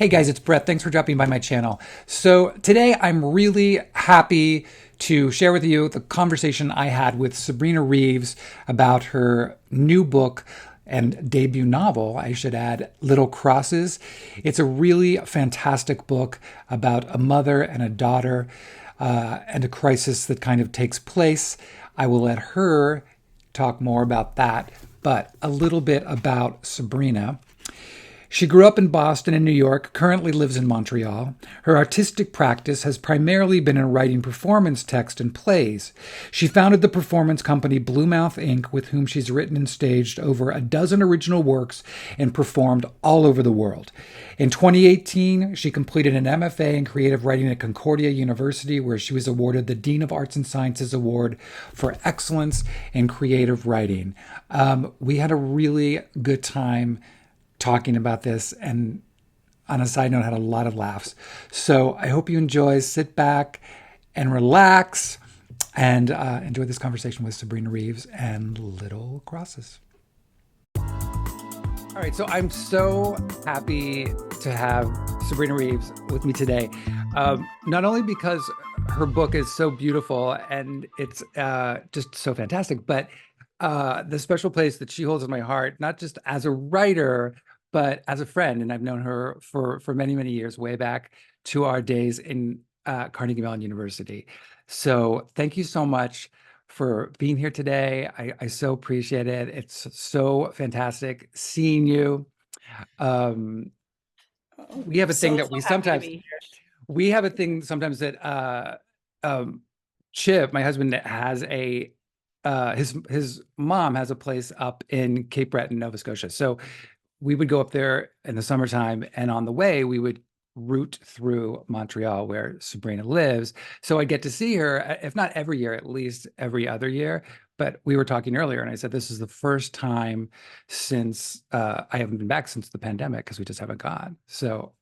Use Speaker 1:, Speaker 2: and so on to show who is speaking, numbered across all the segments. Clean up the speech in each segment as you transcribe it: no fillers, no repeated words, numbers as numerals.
Speaker 1: Hey guys, it's Brett. Thanks for dropping by my channel. So today I'm really happy to share with you the conversation I had with Sabrina Reeves about her new book and debut novel, I should add, Little Crosses. It's a really fantastic book about a mother and a daughter and a crisis that kind of takes place. I will let her talk more about that, but a little bit about Sabrina. She grew up in Boston and New York, currently lives in Montreal. Her artistic practice has primarily been in writing performance text and plays. She founded the performance company Bluemouth Inc., with whom she's written and staged over a dozen original works and performed all over the world. In 2018, she completed an MFA in creative writing at Concordia University, where she was awarded the Dean of Arts and Sciences Award for Excellence in Creative Writing. We had a really good time talking about this, and on a side note, had a lot of laughs. So I hope you enjoy. Sit back and relax and enjoy this conversation with Sabrina Reeves and Little Crosses. All right, so I'm so happy to have Sabrina Reeves with me today. Not only because her book is so beautiful and it's just so fantastic, but the special place that she holds in my heart, not just as a writer, but as a friend. And I've known her for many, many years, way back to our days in Carnegie Mellon University. So thank you so much for being here today. I so appreciate it. It's so fantastic seeing you. Um, we have a thing
Speaker 2: So
Speaker 1: that we
Speaker 2: happy to
Speaker 1: sometimes,
Speaker 2: be here.
Speaker 1: we have a thing sometimes that Chip, my husband, has a his mom has a place up in Cape Breton, Nova Scotia. So we would go up there in the summertime, and on the way we would route through Montreal where Sabrina lives. So I get to see her, if not every year, at least every other year. But we were talking earlier, and I said this is the first time since I haven't been back since the pandemic, because we just haven't gone. So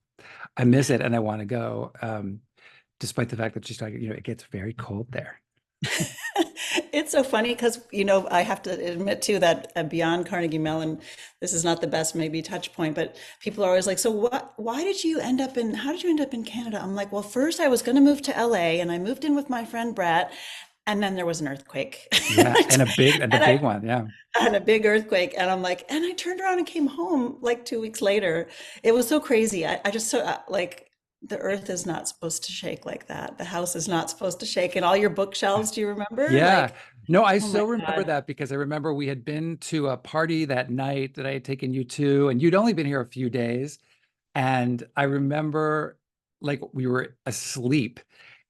Speaker 1: I miss it and I want to go, despite the fact that she's talking, it gets very cold there.
Speaker 2: It's so funny because, I have to admit too that beyond Carnegie Mellon, this is not the best maybe touch point, but people are always like, so how did you end up in Canada? I'm like, well, first I was going to move to LA and I moved in with my friend Brett, and then there was an earthquake.
Speaker 1: Yeah, and a
Speaker 2: And I
Speaker 1: big one. Yeah.
Speaker 2: had a big earthquake, and I'm like, and I turned around and came home like 2 weeks later. It was so crazy. I just so like the earth is not supposed to shake like that. The house is not supposed to shake. And all your bookshelves, do you remember?
Speaker 1: Yeah.
Speaker 2: Like,
Speaker 1: No, I
Speaker 2: oh my
Speaker 1: so remember
Speaker 2: God.
Speaker 1: that because I remember we had been to a party that night that I had taken you to, and you'd only been here a few days. And I remember like we were asleep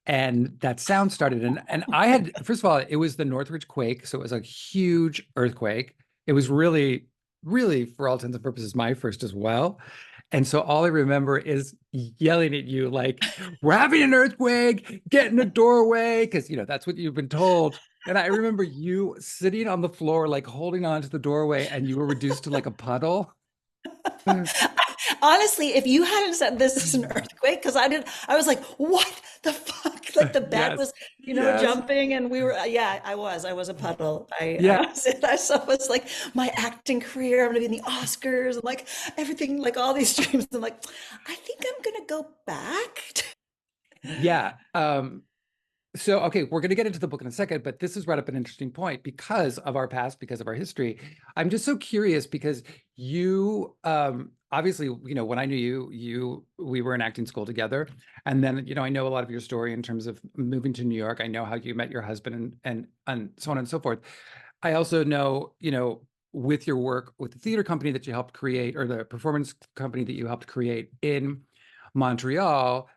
Speaker 1: and that sound started. And I had, first of all, it was the Northridge quake. So it was a huge earthquake. It was really, really, for all intents and purposes, my first as well. And so all I remember is yelling at you, like, we're having an earthquake, get in the doorway, because, that's what you've been told. And I remember you sitting on the floor, like holding on to the doorway, and you were reduced to like a puddle.
Speaker 2: Honestly, if you hadn't said this is an earthquake, because I was like, what the fuck? Like the bed
Speaker 1: Yes.
Speaker 2: was,
Speaker 1: Yes.
Speaker 2: jumping, and we were, yeah, I was a puddle. I
Speaker 1: Yeah.
Speaker 2: I was like, my acting career, I'm gonna be in the Oscars, and like everything, like all these dreams. I'm like, I think I'm gonna go back.
Speaker 1: Yeah. So, okay, we're going to get into the book in a second, but this has brought up an interesting point because of our past, because of our history. I'm just so curious because you, obviously, when I knew we were in acting school together. And then, I know a lot of your story in terms of moving to New York. I know how you met your husband and so on and so forth. I also know, with your work with the theater company that you helped create, or the performance company that you helped create in Montreal,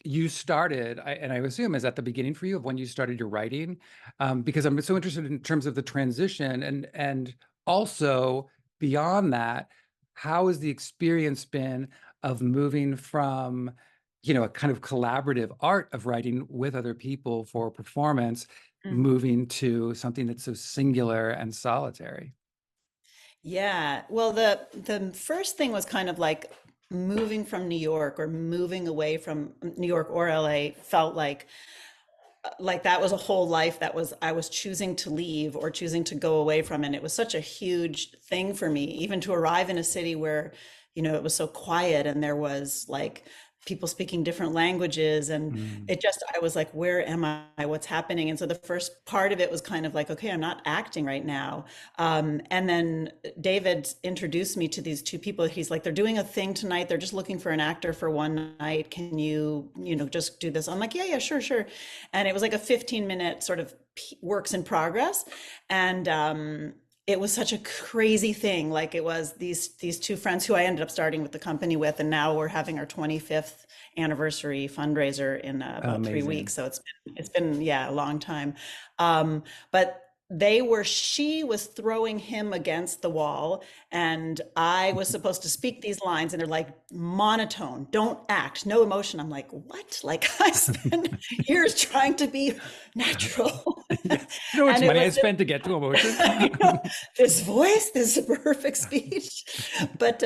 Speaker 1: you started, and I assume is at the beginning for you of when you started your writing, because I'm so interested in terms of the transition and also beyond that, how has the experience been of moving from, a kind of collaborative art of writing with other people for performance, moving to something that's so singular and solitary?
Speaker 2: Yeah. Well, the first thing was kind of like moving from New York, or moving away from New York or LA, felt like that was a whole life that was I was choosing to leave or choosing to go away from. And it was such a huge thing for me, even to arrive in a city where it was so quiet, and there was like people speaking different languages, and
Speaker 1: Mm.
Speaker 2: it just, I was like, where am I, what's happening? And so the first part of it was kind of like, okay, I'm not acting right now. And then David introduced me to these two people. He's like, they're doing a thing tonight, they're just looking for an actor for one night, can you just do this? I'm like, yeah, yeah, sure, sure. And it was like a 15-minute sort of works in progress. And it was such a crazy thing. Like, it was these two friends who I ended up starting with the company with, and now we're having our 25th anniversary fundraiser in about 3 weeks.
Speaker 1: Amazing.
Speaker 2: So it's been, yeah, a long time. But she was throwing him against the wall, and I was supposed to speak these lines, and they're like, monotone, don't act, no emotion. I'm like, what? Like, I spent years trying to be natural.
Speaker 1: Yes. You know how much
Speaker 2: And it
Speaker 1: money I
Speaker 2: was just,
Speaker 1: spent to get to emotion?
Speaker 2: I know, this voice, this perfect speech. But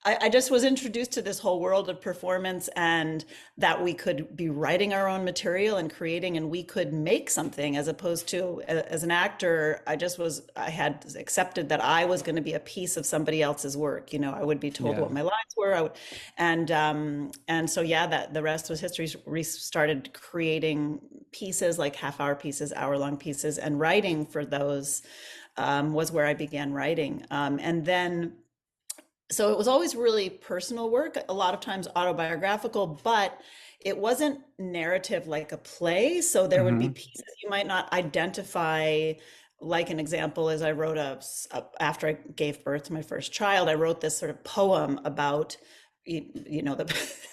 Speaker 2: I just was introduced to this whole world of performance, and that we could be writing our own material and creating, and we could make something, as opposed to as an actor, I had accepted that I was going to be a piece of somebody else's work. I would be told
Speaker 1: Yeah.
Speaker 2: what my lines were. And so, yeah, that the rest was history. We started creating pieces, like half-hour pieces, hour-long pieces, and writing for those was where I began writing. And then, so it was always really personal work, a lot of times autobiographical, but it wasn't narrative like a play. So there would be
Speaker 1: Hmm.
Speaker 2: pieces you might not identify. Like, an example is, I wrote after I gave birth to my first child, I wrote this sort of poem about the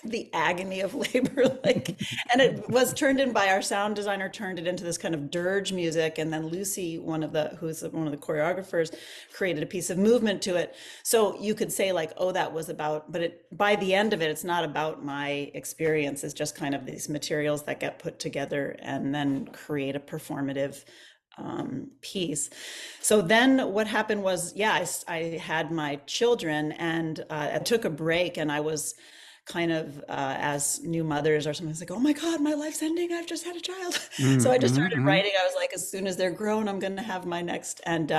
Speaker 2: the agony of labor, like, and it was turned in by our sound designer, turned it into this kind of dirge music, and then Lucy, who's one of the choreographers, created a piece of movement to it. So you could say, like, oh, that was about, but by the end of it, it's not about my experience. It's just kind of these materials that get put together and then create a performative piece. So then what happened was, yeah, I had my children, and I took a break, and I was kind of, as new mothers or something, it's like, oh my God, my life's ending. I've just had a child. So I just
Speaker 1: Hmm.
Speaker 2: started
Speaker 1: Hmm.
Speaker 2: writing. I was like, as soon as they're grown, I'm going to have my next. And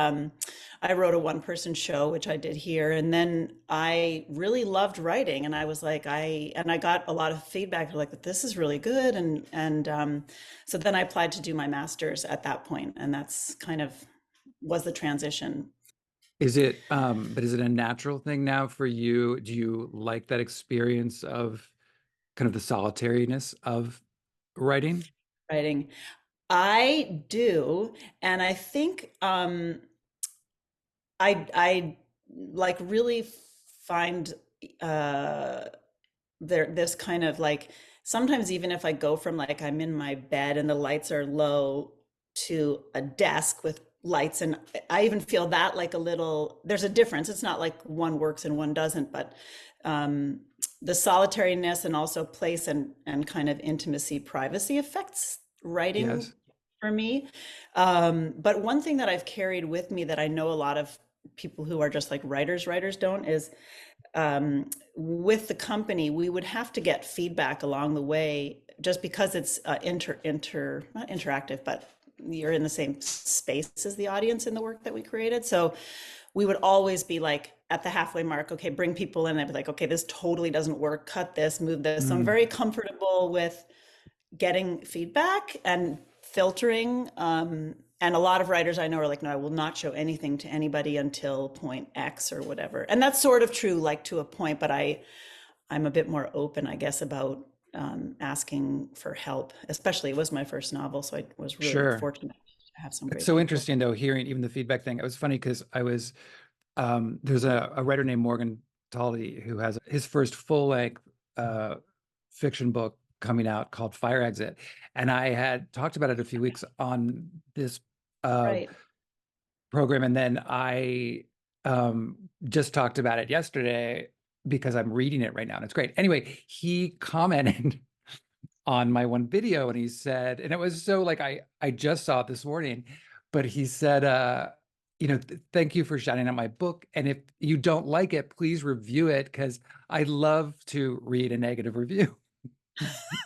Speaker 2: I wrote a one-person show, which I did here. And then I really loved writing. And I was like, I got a lot of feedback, like, this is really good. And so then I applied to do my master's at that point, and that's kind of was the transition.
Speaker 1: But is it a natural thing now for you? Do you like that experience of kind of the solitariness of writing?
Speaker 2: Writing, I do, and I think I like really find uh this kind of like, sometimes even if I go from, like, I'm in my bed and the lights are low, to a desk with lights, and I even feel that, like, a little, there's a difference. It's not like one works and one doesn't, but um the solitariness, and also place and kind of intimacy, privacy affects writing
Speaker 1: Yes.
Speaker 2: for me. But one thing that I've carried with me, that I know a lot of people who are just like writers don't, is with the company, we would have to get feedback along the way, just because it's not interactive, but you're in the same space as the audience in the work that we created. So we would always be like, at the halfway mark, okay, bring people in. I'd be like, okay, this totally doesn't work. Cut this, move this. So I'm
Speaker 1: Mm.
Speaker 2: very comfortable with getting feedback and filtering. And a lot of writers I know are like, no, I will not show anything to anybody until point X or whatever. And that's sort of true, like, to a point, but I'm a bit more open, I guess, about asking for help. Especially, it was my first novel, so I was really
Speaker 1: Sure.
Speaker 2: fortunate to have some
Speaker 1: It's
Speaker 2: great
Speaker 1: so
Speaker 2: people.
Speaker 1: interesting though, hearing even the feedback thing. It was funny because there's a writer named Morgan Tully who has his first full length uh, fiction book coming out called Fire Exit. And I had talked about it a few weeks on this uh,
Speaker 2: Right.
Speaker 1: program. And then I just talked about it yesterday because I'm reading it right now and it's great. Anyway, he commented on my one video and he said, and it was so like I just saw it this morning, but he said, thank you for shouting out my book. And if you don't like it, please review it because I love to read a negative review.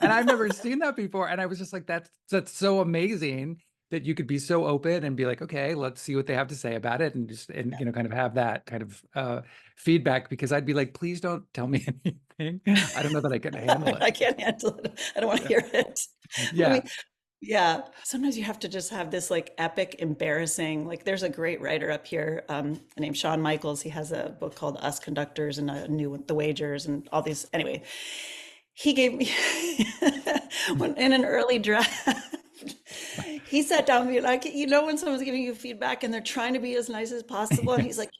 Speaker 1: And I've never seen that before. And I was just like, that's so amazing that you could be so open and be like, okay, let's see what they have to say about it, and just and kind of have that kind of feedback, because I'd be like, please don't tell me anything. I don't know that I can handle it.
Speaker 2: I can't handle it. I don't want to
Speaker 1: Yeah.
Speaker 2: hear it. Let me,
Speaker 1: Yeah.
Speaker 2: yeah. Sometimes you have to just have this like epic, embarrassing, like there's a great writer up here named Shawn Michaels. He has a book called Us Conductors and a new one, The Wagers and all these. Anyway, he gave me when in an early draft. He sat down with me like, when someone's giving you feedback and they're trying to be as nice as possible, and he's like,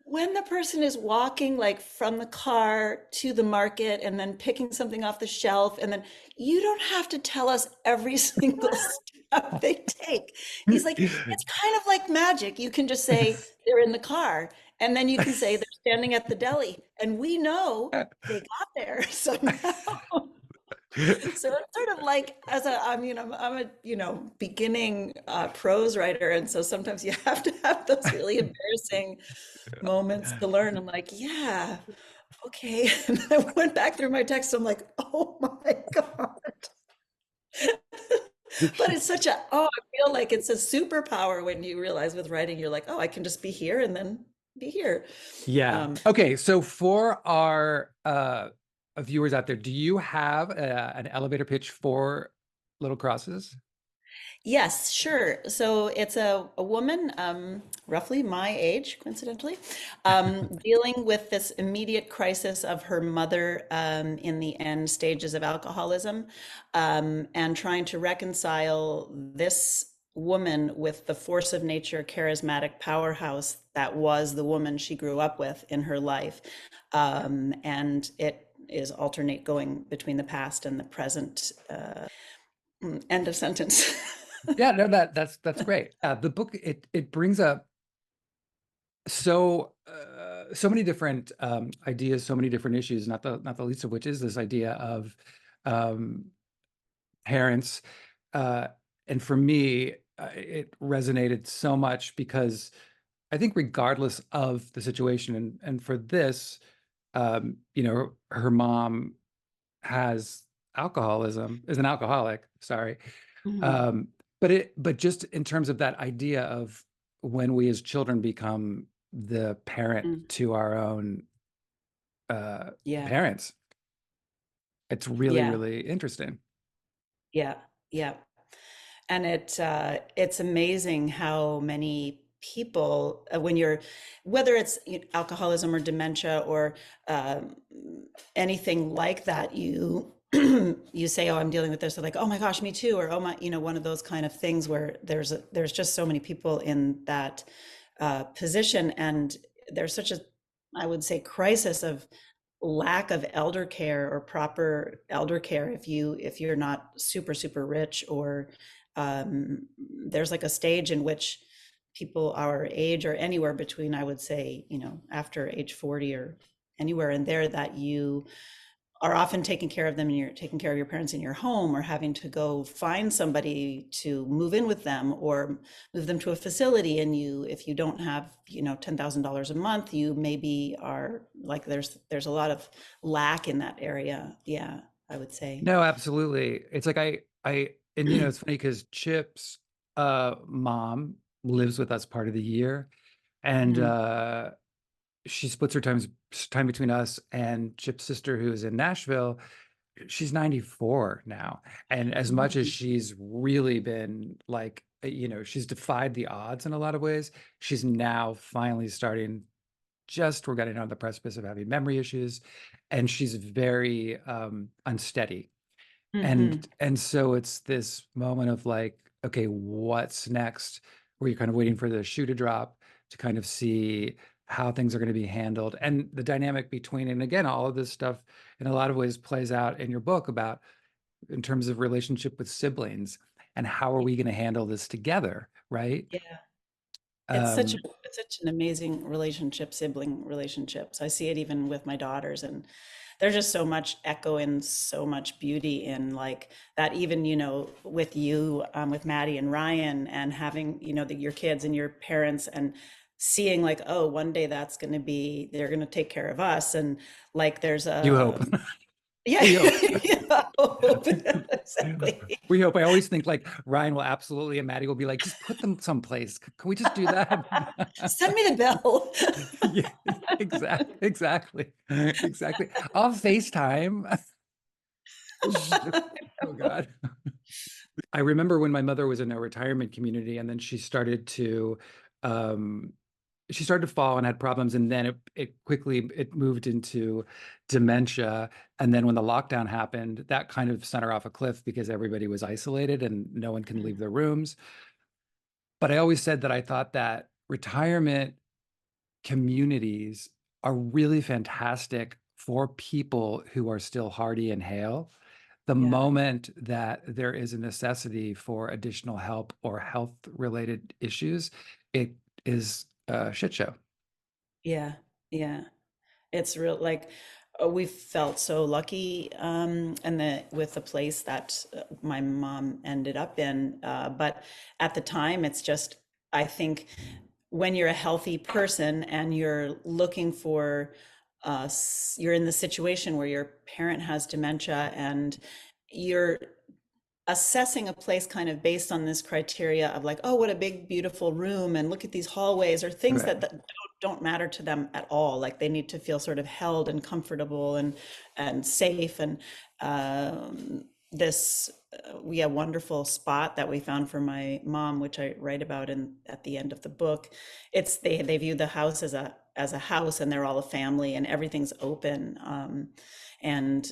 Speaker 2: when the person is walking like from the car to the market and then picking something off the shelf, and then you don't have to tell us every single step they take. He's like, it's kind of like magic. You can just say they're in the car, and then you can say they're standing at the deli, and we know they got there somehow. So it's sort of like I'm a beginning prose writer, and so sometimes you have to have those really embarrassing moments to learn. I'm like, yeah, okay. And then I went back through my text. I'm like, oh my God. But it's such I feel like it's a superpower when you realize with writing, you're like, oh, I can just be here and then be here.
Speaker 1: Yeah.
Speaker 2: Um,
Speaker 1: Okay. So for our viewers out there, do you have an elevator pitch for Little Crosses?
Speaker 2: Yes, sure. So it's a woman, roughly my age, coincidentally, dealing with this immediate crisis of her mother in the end stages of alcoholism, and trying to reconcile this woman with the force of nature, charismatic powerhouse that was the woman she grew up with in her life. And it is alternate going between the past and the present. End of sentence.
Speaker 1: Yeah, no, that's great. The book, it brings up so many different ideas, so many different issues, not the least of which is this idea of um, parents. Uh, and for me, it resonated so much because I think regardless of the situation, and for this, her mom has alcoholism, is an alcoholic, sorry.
Speaker 2: Mhm.
Speaker 1: Um, but just in terms of that idea of when we as children become the parent
Speaker 2: Mm.
Speaker 1: to our own
Speaker 2: Yeah,
Speaker 1: parents, it's really,
Speaker 2: yeah,
Speaker 1: really interesting.
Speaker 2: yeah, yeah. And it's amazing how many people, when you're, whether it's alcoholism or dementia or um, anything like that, you you say, "Oh, I'm dealing with this," or like, "Oh my gosh, me too," or "Oh my," one of those kind of things where there's just so many people in that position, and there's such a, I would say, crisis of lack of elder care or proper elder care if you're not super rich, or there's like a stage in which people our age or anywhere between, I would say, after age 40 or anywhere in there, that you are often taking care of them and you're taking care of your parents in your home, or having to go find somebody to move in with them or move them to a facility. And if you don't have, $10,000 a month, you maybe are like, there's a lot of lack in that area. Yeah, I would say.
Speaker 1: No, absolutely. It's like and it's funny because Chip's mom lives with us part of the year, and
Speaker 2: Mhm.
Speaker 1: she splits her time between us and Chip's sister, who is in Nashville. She's 94 now. And as much as
Speaker 2: Mhm.
Speaker 1: she's really been like, she's defied the odds in a lot of ways, she's now finally starting, we're getting on the precipice of having memory issues. And she's very unsteady.
Speaker 2: Mhm.
Speaker 1: And so it's this moment of like, okay, what's next? Where you're kind of waiting for the shoe to drop to kind of see how things are going to be handled. And the dynamic between, and again, all of this stuff in a lot of ways plays out in your book about in terms of relationship with siblings and how are we going to handle this together, right?
Speaker 2: Yeah.
Speaker 1: Um,
Speaker 2: It's such an amazing relationship, sibling relationships. I see it even with my daughters, and there's just so much echo and so much beauty in like that. Even with you, with Maddie and Ryan, and having your kids and your parents, and seeing like, oh, one day they're going to take care of us, and like there's
Speaker 1: you hope.
Speaker 2: Yeah,
Speaker 1: We hope.
Speaker 2: yeah, exactly.
Speaker 1: We hope. I always think like Ryan will absolutely and Maddie will be like, just put them someplace. Can we just do that?
Speaker 2: Send me the bill.
Speaker 1: Yeah, exactly. Exactly. I'll FaceTime. Oh God. I remember when my mother was in a retirement community and then um she started to fall and had problems, and then it quickly it moved into dementia. And then when the lockdown happened, that kind of sent her off a cliff because everybody was isolated and no one can leave their rooms. But I always said that I thought that retirement communities are really fantastic for people who are still hardy and hale. The
Speaker 2: Yeah,
Speaker 1: moment that there is a necessity for additional help or health related issues, it is a shit show.
Speaker 2: yeah, yeah. It's real like we felt so lucky and the with the place that my mom ended up in. But at the time, it's just I think when you're a healthy person and you're looking for you're in the situation where your parent has dementia and you're assessing a place kind of based on this criteria of like, oh, what a big, beautiful room, and look at these hallways, or things
Speaker 1: Right.
Speaker 2: that don't matter to them at all. Like they need to feel sort of held and comfortable and safe. And this we have a wonderful spot that we found for my mom, which I write about in at the end of the book. It's they view the house as a house, and they're all a family, and everything's open. And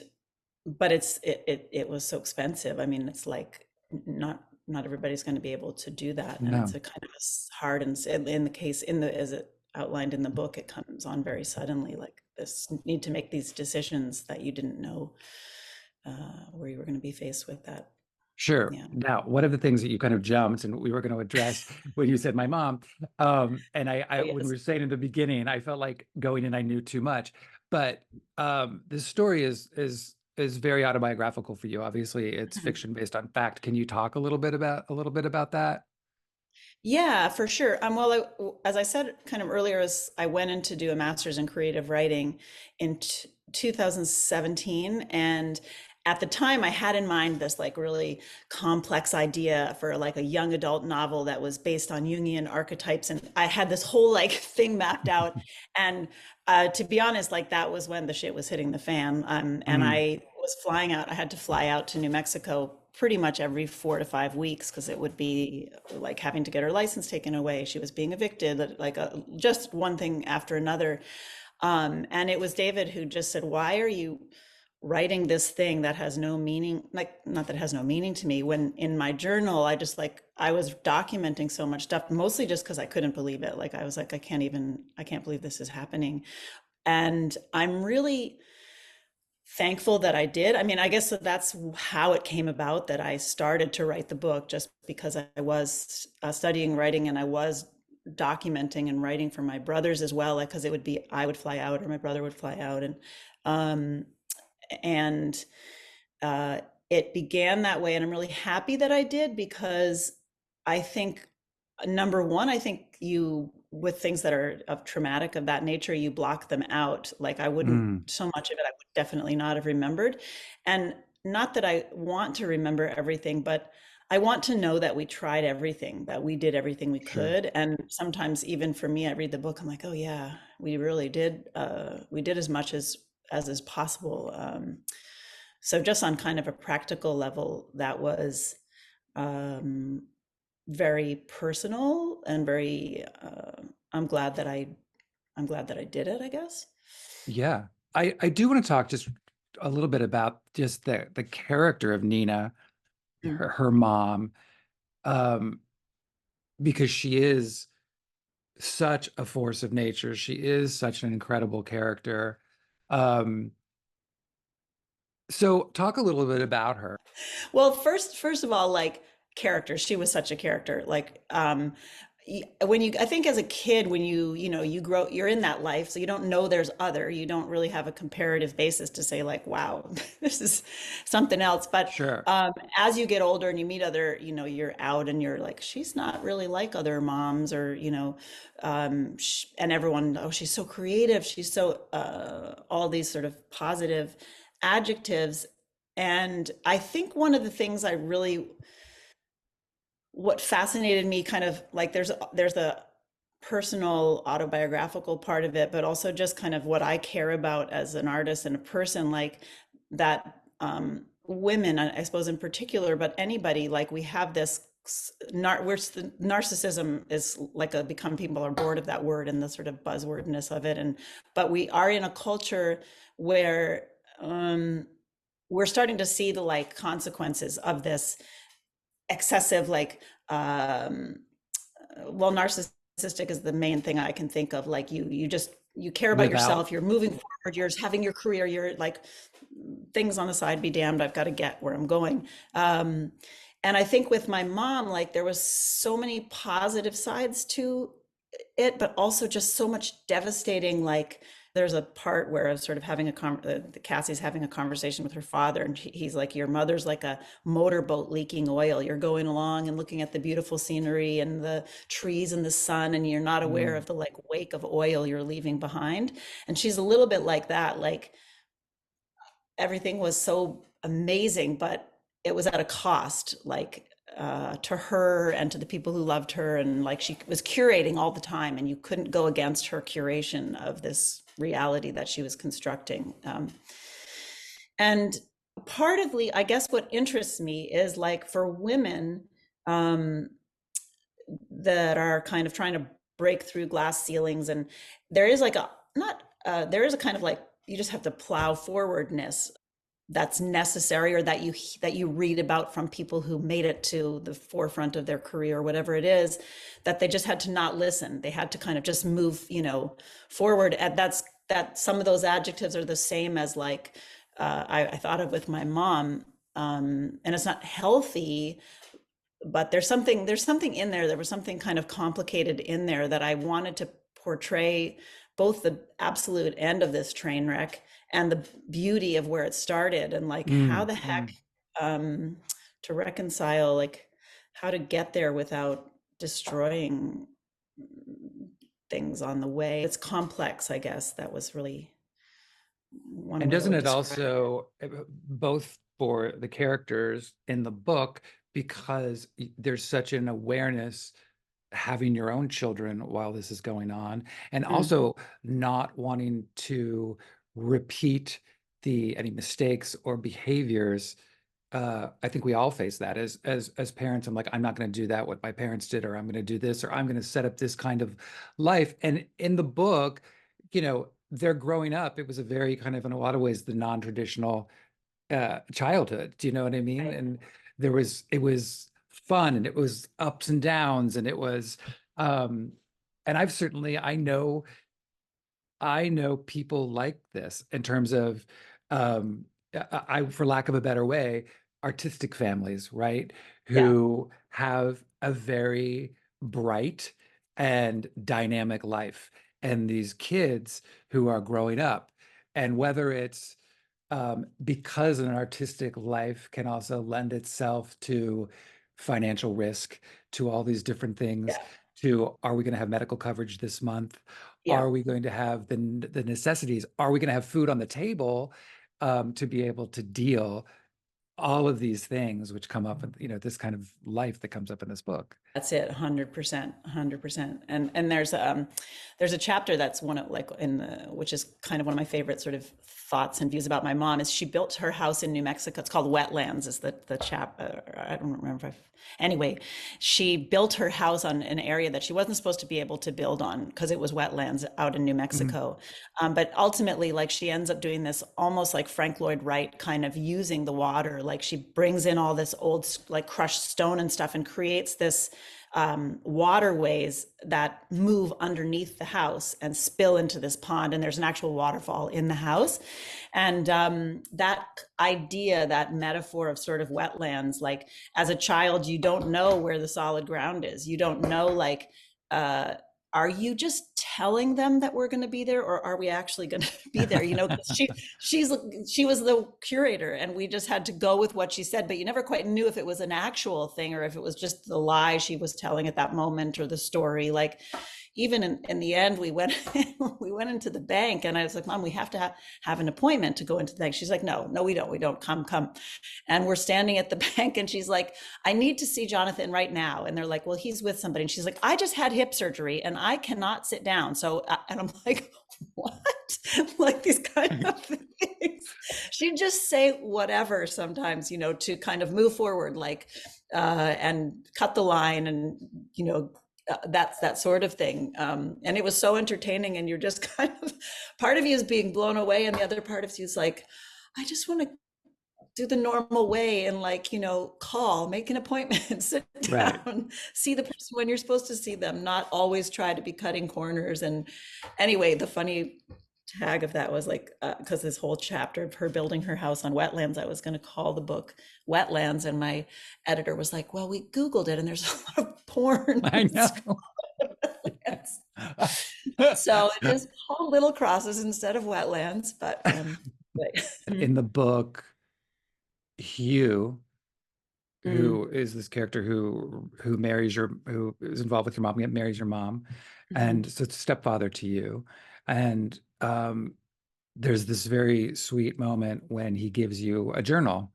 Speaker 2: but it was so expensive. I mean, it's like not everybody's going to be able to do that, and it's
Speaker 1: No.
Speaker 2: a kind of a hard and in the case in the as it outlined in the book, it comes on very suddenly, like this need to make these decisions that you didn't know where you were going to be faced with that.
Speaker 1: Sure.
Speaker 2: Yeah.
Speaker 1: Now, one of the things that you kind of jumped and we were going to address when you said my mom, and I
Speaker 2: Oh
Speaker 1: when we
Speaker 2: yes.
Speaker 1: were saying in the beginning, I felt like going in, I knew too much. But this story is very autobiographical for you. Obviously, it's fiction based on fact. Can you talk a little bit about that?
Speaker 2: Yeah, for sure. As I said kind of earlier, as I went in to do a master's in creative writing in 2017, and at the time I had in mind this like really complex idea for like a young adult novel that was based on Jungian archetypes, and I had this whole like thing mapped out. And to be honest, like that was when the shit was hitting the fan, and
Speaker 1: Mm,
Speaker 2: I was flying out. I had to fly out to New Mexico pretty much every 4 to 5 weeks because it would be like having to get her license taken away. She was being evicted, like just one thing after another. And it was David who just said, "Why are you writing this thing that has no meaning? Like, not that it has no meaning to me. When in my journal, I just like, I was documenting so much stuff, mostly just because I couldn't believe it. Like, I was like, I can't believe this is happening." And I'm really thankful that I did. I mean, I guess that's how it came about that I started to write the book, just because I was studying writing and I was documenting and writing for my brothers as well, like because it would be I would fly out or my brother would fly out, um, and uh, it began that way. And I'm really happy that I did because I think, number one, I think you, with things that are of traumatic of that nature, you block them out. Like I wouldn't,
Speaker 1: mm,
Speaker 2: so much of it, I would definitely not have remembered. And not that I want to remember everything, but I want to know that we tried everything, that we did everything we
Speaker 1: sure.
Speaker 2: could. And sometimes even for me, I read the book, I'm like, oh yeah, we really did. We did as much as is possible. So just on kind of a practical level, that was um, very personal and very. I'm glad that I did it, I guess.
Speaker 1: Yeah. I do want to talk just a little bit about just the character of Nina,
Speaker 2: Mm.
Speaker 1: her mom, um, because she is such a force of nature. She is such an incredible character. Um, so talk a little bit about her.
Speaker 2: Well, first of all, like character, she was such a character. Like when you, I think as a kid, when you know, you grow, you're in that life, so you don't know there's other. You don't really have a comparative basis to say like, wow, this is something else. But
Speaker 1: Sure.
Speaker 2: as you get older and you meet other, you know, you're out and you're like, she's not really like other moms, or you know, and everyone, oh, she's so creative, she's so all these sort of positive adjectives. And I think one of the things I really, what fascinated me kind of like there's a personal autobiographical part of it, but also just kind of what I care about as an artist and a person, like that women, I suppose in particular, but anybody, like we have this narcissism is like a become, people are bored of that word and the sort of buzzwordness of it. And but we are in a culture where we're starting to see the like consequences of this excessive like well, narcissistic is the main thing I can think of. Like you just you care about
Speaker 1: Live out.
Speaker 2: yourself, you're moving forward, you're having your career, you're like things on the side be damned, I've got to get where I'm going. And I think with my mom, like there was so many positive sides to it, but also just so much devastating. Like there's a part where I was sort of having Cassie's having a conversation with her father, and he's like, "Your mother's like a motorboat leaking oil. You're going along and looking at the beautiful scenery and the trees and the sun, and you're not aware
Speaker 1: Mm.
Speaker 2: of the like wake of oil you're leaving behind." And she's a little bit like that. Like everything was so amazing, but it was at a cost, like to her and to the people who loved her. And like she was curating all the time, and you couldn't go against her curation of this reality that she was constructing. And partly, I guess what interests me is like for women um, that are kind of trying to break through glass ceilings, and there is like a not there is a kind of like you just have to plow forwardness that's necessary, or that you read about from people who made it to the forefront of their career or whatever it is, that they just had to not listen, they had to kind of just move, forward. And that some of those adjectives are the same as like I thought of with my mom, and it's not healthy, but there's something in there. There was something kind of complicated in there that I wanted to portray, both the absolute end of this train wreck and the beauty of where it started, and like how
Speaker 1: Mm.
Speaker 2: the heck
Speaker 1: Mm.
Speaker 2: um to reconcile, like how to get there without destroying things on the way. It's complex, I guess. That was really one
Speaker 1: And
Speaker 2: way I
Speaker 1: doesn't
Speaker 2: would
Speaker 1: it
Speaker 2: describe it.
Speaker 1: also, both for the characters in the book, because there's such an awareness having your own children while this is going on, and
Speaker 2: Mm,
Speaker 1: also not wanting to repeat any mistakes or behaviors. I think we all face that as parents. I'm like, I'm not going to do that what my parents did, or I'm going to do this, or I'm going to set up this kind of life. And in the book, they're growing up. It was a very kind of, in a lot of ways, the non-traditional childhood. Do you know what I mean?
Speaker 2: right.
Speaker 1: And it was fun, and it was ups and downs, and it was, um, and I know people like this in terms of, for lack of a better way, artistic families, right?
Speaker 2: Yeah.
Speaker 1: Who have a very bright and dynamic life. And these kids who are growing up, and whether it's because an artistic life can also lend itself to financial risk, to all these different things,
Speaker 2: Yeah.
Speaker 1: to, are we going to have medical coverage this month?
Speaker 2: Yeah.
Speaker 1: Are we going to have the necessities? Are we going to have food on the table, to be able to deal all of these things which come up in, this kind of life that comes up in this book?
Speaker 2: That's it, 100%, 100%. And there's a chapter that's one of like in the which is kind of one of my favorite sort of thoughts and views about my mom is she built her house in New Mexico. It's called Wetlands, is the I don't remember if anyway, she built her house on an area that she wasn't supposed to be able to build on because it was wetlands out in New
Speaker 1: Mhm.
Speaker 2: Mexico. But ultimately, like she ends up doing this almost like Frank Lloyd Wright, kind of using the water. Like she brings in all this old like crushed stone and stuff and creates this waterways that move underneath the house and spill into this pond. And there's an actual waterfall in the house. And that idea, that metaphor of sort of wetlands, like as a child, you don't know where the solid ground is. You don't know, like, uh, are you just telling them that we're going to be there, or are we actually going to be there? 'Cause she was the curator, and we just had to go with what she said. But you never quite knew if it was an actual thing or if it was just the lie she was telling at that moment or the story. Like, even in the end, we went we went into the bank, and I was like, Mom, we have to have an appointment to go into the bank. She's like, No, no, we don't. Come. And we're standing at the bank, and she's like, I need to see Jonathan right now. And they're like, well, he's with somebody. And she's like, I just had hip surgery and I cannot sit down. So, and I'm like, what? Like these kind of things. She'd just say whatever sometimes, to kind of move forward, like, and cut the line and, that's that sort of thing. And it was so entertaining. And you're just kind of, part of you is being blown away. And the other part of you is like, I just want to do the normal way and like, call, make an appointment, sit
Speaker 1: Right.
Speaker 2: down, see the person when you're supposed to see them, not always try to be cutting corners. And anyway, the funny tag of that was like, because this whole chapter of her building her house on wetlands, I was going to call the book Wetlands. And my editor was like, well, we Googled it and there's a lot of porn.
Speaker 1: I know.
Speaker 2: So it is called Little Crosses instead of Wetlands. But
Speaker 1: In the book, Hugh,
Speaker 2: Mm,
Speaker 1: who is this character who is involved with your mom, marries your mom, and
Speaker 2: mhm,
Speaker 1: so it's a stepfather to you. And there's this very sweet moment when he gives you a journal.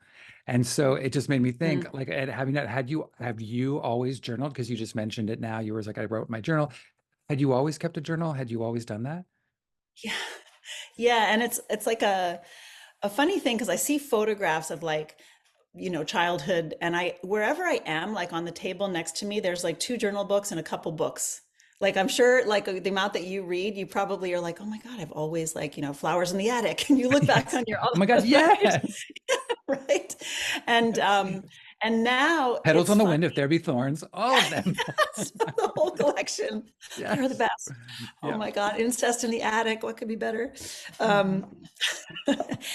Speaker 1: And so it just made me think,
Speaker 2: mm.
Speaker 1: like, Ed, have you always journaled? Because you just mentioned it now. You were like, I wrote my journal. Had you always kept a journal? Had you always done that?
Speaker 2: Yeah. Yeah, and it's like a funny thing because I see photographs of like, childhood, and I wherever I am, like on the table next to me, there's like two journal books and a couple books. Like I'm sure like the amount that you read, you probably are like, oh my God, I've always like, flowers in the attic. And you look back
Speaker 1: Yes.
Speaker 2: on your
Speaker 1: Oh my God,
Speaker 2: own life,
Speaker 1: yes.
Speaker 2: right? And and now
Speaker 1: Petals
Speaker 2: it's
Speaker 1: on the
Speaker 2: fun.
Speaker 1: wind, if there be thorns, all of them.
Speaker 2: The whole collection. They're the
Speaker 1: Yes.
Speaker 2: best. Oh
Speaker 1: Yeah,
Speaker 2: my God, incest in the attic. What could be better?
Speaker 1: mhm,
Speaker 2: Um,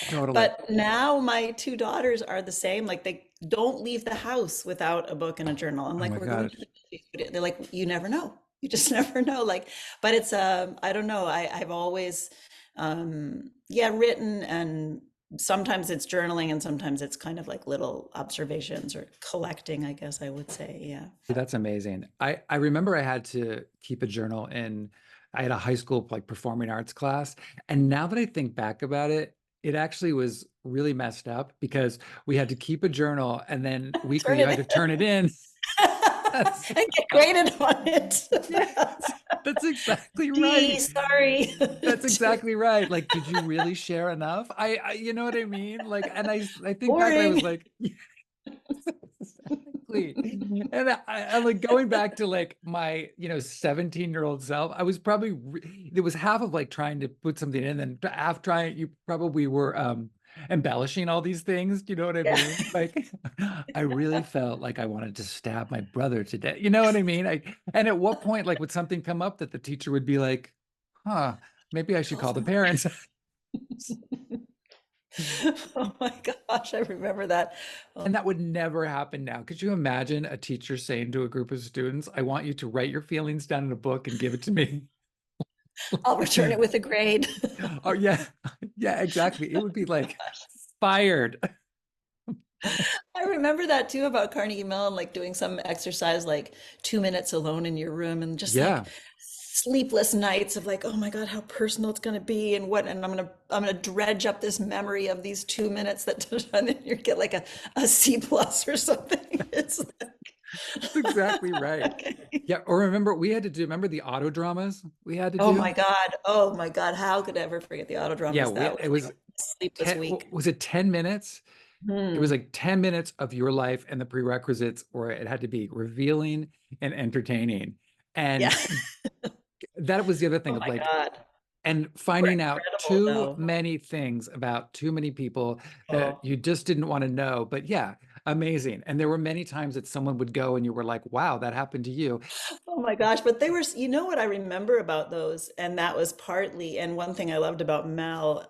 Speaker 1: totally.
Speaker 2: but now my two daughters are the same. Like they don't leave the house without a book and a journal. I'm
Speaker 1: Oh
Speaker 2: like,
Speaker 1: my
Speaker 2: we're going to
Speaker 1: gosh.
Speaker 2: the movies. They're like, you never know. You just never know. Like, but it's I don't know. I've always yeah, written, and sometimes it's journaling and sometimes it's kind of like little observations or collecting, I guess I would say. Yeah.
Speaker 1: That's amazing. I remember I had to keep a journal I had a high school like performing arts class. And now that I think back about it, it actually was really messed up because we had to keep a journal and then weekly
Speaker 2: Turn
Speaker 1: you
Speaker 2: it
Speaker 1: had to turn it in. That's,
Speaker 2: and get graded on it.
Speaker 1: yes, that's exactly
Speaker 2: D,
Speaker 1: right.
Speaker 2: sorry.
Speaker 1: That's exactly right. Like, did you really share enough? You know what I mean? Like, and I think back and I was
Speaker 2: Boring.
Speaker 1: like, exactly. And I'm like going back to like my, 17-year-old self. I was probably, it was half of like trying to put something in, and half trying, you probably were embellishing all these things. You know what I
Speaker 2: Yeah.
Speaker 1: mean? Like, I really felt like I wanted to stab my brother to death. You know what I mean? And at what point, like, would something come up that the teacher would be like, huh, maybe I should
Speaker 2: Call
Speaker 1: call the
Speaker 2: someone.
Speaker 1: parents?
Speaker 2: Oh my gosh, I remember that.
Speaker 1: And
Speaker 2: Oh,
Speaker 1: that would never happen now. Could you imagine a teacher saying to a group of students, I want you to write your feelings down in a book and give it to me?
Speaker 2: I'll return it with a grade.
Speaker 1: Oh, yeah. Yeah, exactly. It would be like fired.
Speaker 2: I remember that too about Carnegie Mellon, like doing some exercise, like 2 minutes alone in your room, and just like
Speaker 1: Yeah.
Speaker 2: sleepless nights of like, oh my God, how personal it's going to be, and and I'm gonna dredge up this memory of these 2 minutes that, and then you get like a C plus or something. It's
Speaker 1: That's exactly right.
Speaker 2: okay.
Speaker 1: Yeah. Or remember the auto dramas we had to
Speaker 2: Oh my
Speaker 1: do?
Speaker 2: God. Oh my God. How could I ever forget the auto
Speaker 1: Yeah,
Speaker 2: dramas? That was
Speaker 1: it
Speaker 2: like
Speaker 1: was
Speaker 2: a sleepless
Speaker 1: 10,
Speaker 2: week.
Speaker 1: was it 10 minutes? It was
Speaker 2: Hmm.
Speaker 1: like 10 minutes of your life, and the prerequisites were it had to be revealing and entertaining.
Speaker 2: Yeah.
Speaker 1: And that was the other thing
Speaker 2: Oh
Speaker 1: of
Speaker 2: my
Speaker 1: like,
Speaker 2: God.
Speaker 1: and
Speaker 2: They were
Speaker 1: finding out
Speaker 2: incredible
Speaker 1: too
Speaker 2: though.
Speaker 1: many things about too many people that
Speaker 2: Oh.
Speaker 1: you just didn't want to know. But yeah, amazing. And there were many times that someone would go and you were like, wow, that happened to you.
Speaker 2: Oh my gosh, but they were, what I remember about those, and that was partly, and one thing I loved about Mel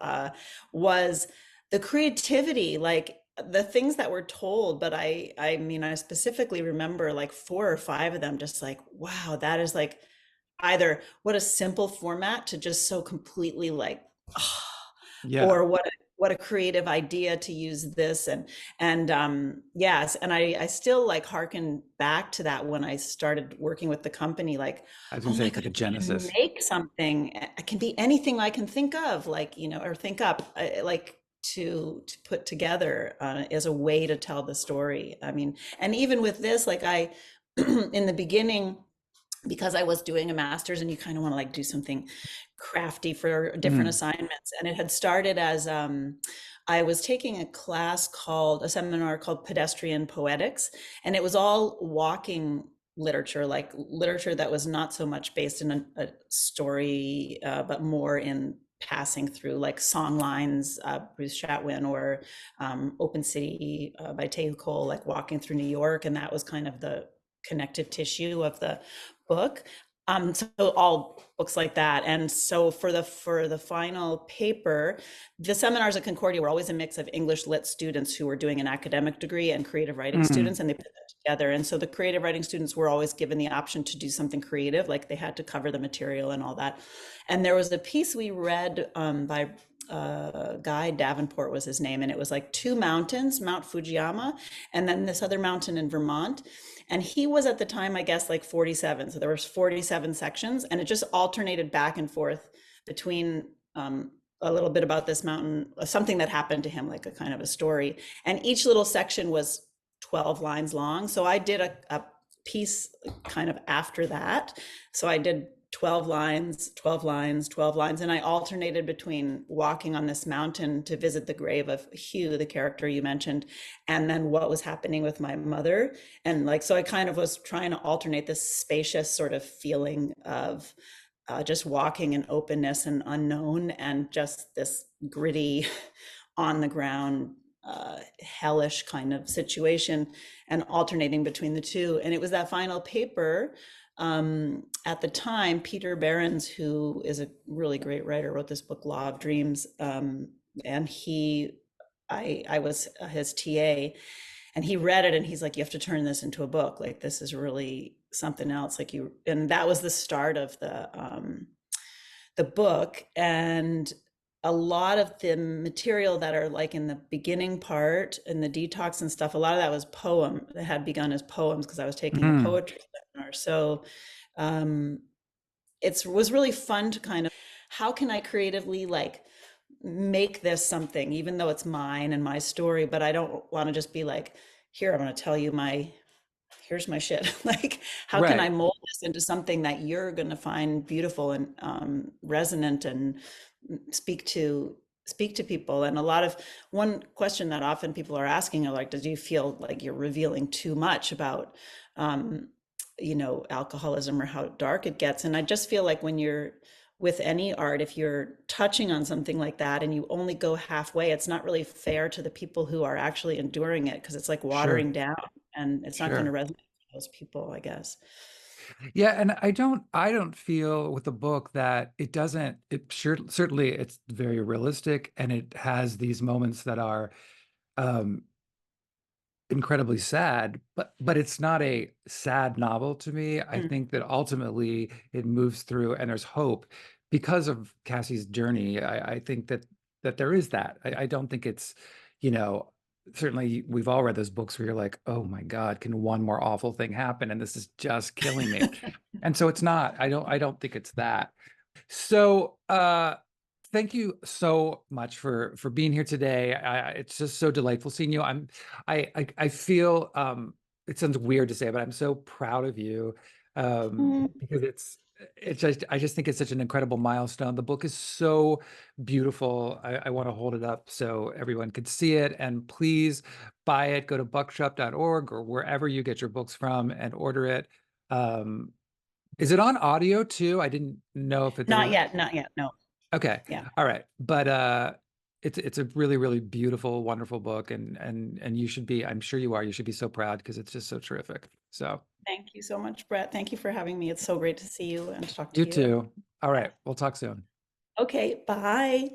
Speaker 2: was the creativity, like the things that were told. But I mean, I specifically remember like four or five of them, just like, wow, that is like either what a simple format to just so completely like,
Speaker 1: Yeah.
Speaker 2: or what. what a creative idea to use this. And yes, and I still like hearken back to that when I started working with the company, like,
Speaker 1: I was
Speaker 2: oh
Speaker 1: gonna say
Speaker 2: my
Speaker 1: it's
Speaker 2: God,
Speaker 1: like a
Speaker 2: I can
Speaker 1: genesis.
Speaker 2: make something. It can be anything I can think of, like, or think up, like to put together as a way to tell the story. I mean, and even with this, like in the beginning, because I was doing a master's and you kind of want to like do something crafty for different
Speaker 1: Mm,
Speaker 2: assignments. And it had started as I was taking a seminar called Pedestrian Poetics, and it was all walking literature, like literature that was not so much based in a story, but more in passing through like song lines, Bruce Chatwin, or Open City by Tehu Cole, like walking through New York. And that was kind of the connective tissue of the book. So all books like that. And so for the final paper, the seminars at Concordia were always a mix of English lit students who were doing an academic degree and creative writing
Speaker 1: mm,
Speaker 2: students, and they put that together. And so the creative writing students were always given the option to do something creative, like they had to cover the material and all that. And there was a piece we read by Guy Davenport was his name, and it was like two mountains, Mount Fujiyama, and then this other mountain in Vermont. And he was at the time, I guess, like 47. So there was 47 sections, and it just alternated back and forth between a little bit about this mountain, something that happened to him, like a kind of a story. And each little section was 12 lines long. So I did a piece kind of after that. So I did 12 lines, 12 lines, 12 lines. And I alternated between walking on this mountain to visit the grave of Hugh, the character you mentioned, and then what was happening with my mother. And like, so I kind of was trying to alternate this spacious sort of feeling of just walking in openness and unknown, and just this gritty, on the ground, hellish kind of situation, and alternating between the two. And it was that final paper. At the time, Peter Behrens, who is a really great writer, wrote this book, Law of Dreams. And I was his TA, and he read it and he's like, you have to turn this into a book. Like, this is really something else. Like and that was the start of the book. And a lot of the material that are like in the beginning part and the detox and stuff, a lot of that was poem that had begun as poems because I was taking a
Speaker 1: mm.
Speaker 2: poetry seminar. So um, it was really fun to kind of, how can I creatively like make this something, even though it's mine and my story, but I don't want to just be like, here, I'm going to tell you here's my shit. Like, how can I
Speaker 1: Right.
Speaker 2: mold this into something that you're going to find beautiful and resonant, and speak to speak to people? And one question that often people are asking are like, do you feel like you're revealing too much about, um, alcoholism, or how dark it gets? And I just feel like when you're with any art, if you're touching on something like that and you only go halfway, it's not really fair to the people who are actually enduring it, because it's like watering
Speaker 1: Sure.
Speaker 2: down, and it's not going to
Speaker 1: Sure.
Speaker 2: resonate with those people, I guess.
Speaker 1: Yeah, and I don't feel with the book that it doesn't it sure certainly it's very realistic and it has these moments that are um incredibly sad, but it's not a sad novel to me. I
Speaker 2: Mm.
Speaker 1: think that ultimately it moves through and there's hope because of Cassie's journey. I think that there is that. I don't think it's, you know, certainly we've all read those books where you're like, oh my God, can one more awful thing happen? And this is just killing me. And so it's not. I don't think it's that. So, thank you so much for being here today. It's just so delightful seeing you. I feel it sounds weird to say, but I'm so proud of you
Speaker 2: Mm.
Speaker 1: because it's just I just think it's such an incredible milestone. The book is so beautiful. I want to hold it up so everyone could see it. And please buy it. Go to bookshop.org or wherever you get your books from and order it. Um, is it on audio too? I didn't know if it's
Speaker 2: Not yet, not yet. No.
Speaker 1: okay.
Speaker 2: Yeah.
Speaker 1: All right. But it's a really, really beautiful, wonderful book and you should be, I'm sure you are, you should be so proud because it's just so terrific. So
Speaker 2: Thank you so much, Brett. Thank you for having me. It's so great to see you and to talk
Speaker 1: you
Speaker 2: to you.
Speaker 1: too. All
Speaker 2: Yeah.
Speaker 1: right. We'll talk soon.
Speaker 2: Okay, bye.